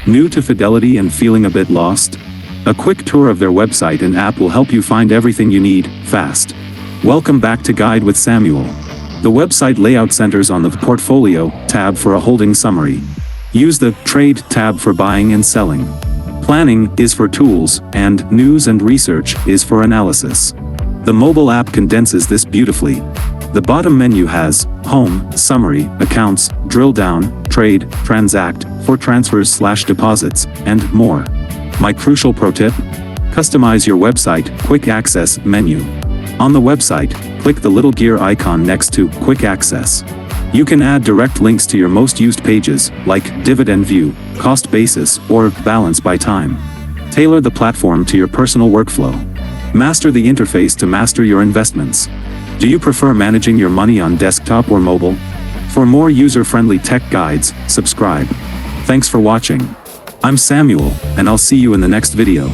New to Fidelity and feeling a bit lost? A quick tour of their website and app will help you find everything you need, fast. Welcome back to Guide with Samuel. The website layout centers on the Portfolio tab for a holding summary. Use the Trade tab for buying and selling. Planning is for tools, and News and Research is for analysis. The mobile app condenses this beautifully. The bottom menu has Home, Summary, Accounts, Drill Down, Trade, Transact, for transfers/deposits, and more. My crucial pro tip? Customize your website Quick Access menu. On the website, click the little gear icon next to Quick Access. You can add direct links to your most used pages, like Dividend View, Cost Basis, or Balance by Time. Tailor the platform to your personal workflow. Master the interface to master your investments. Do you prefer managing your money on desktop or mobile? For more user-friendly tech guides, subscribe. Thanks for watching. I'm Samuel, and I'll see you in the next video.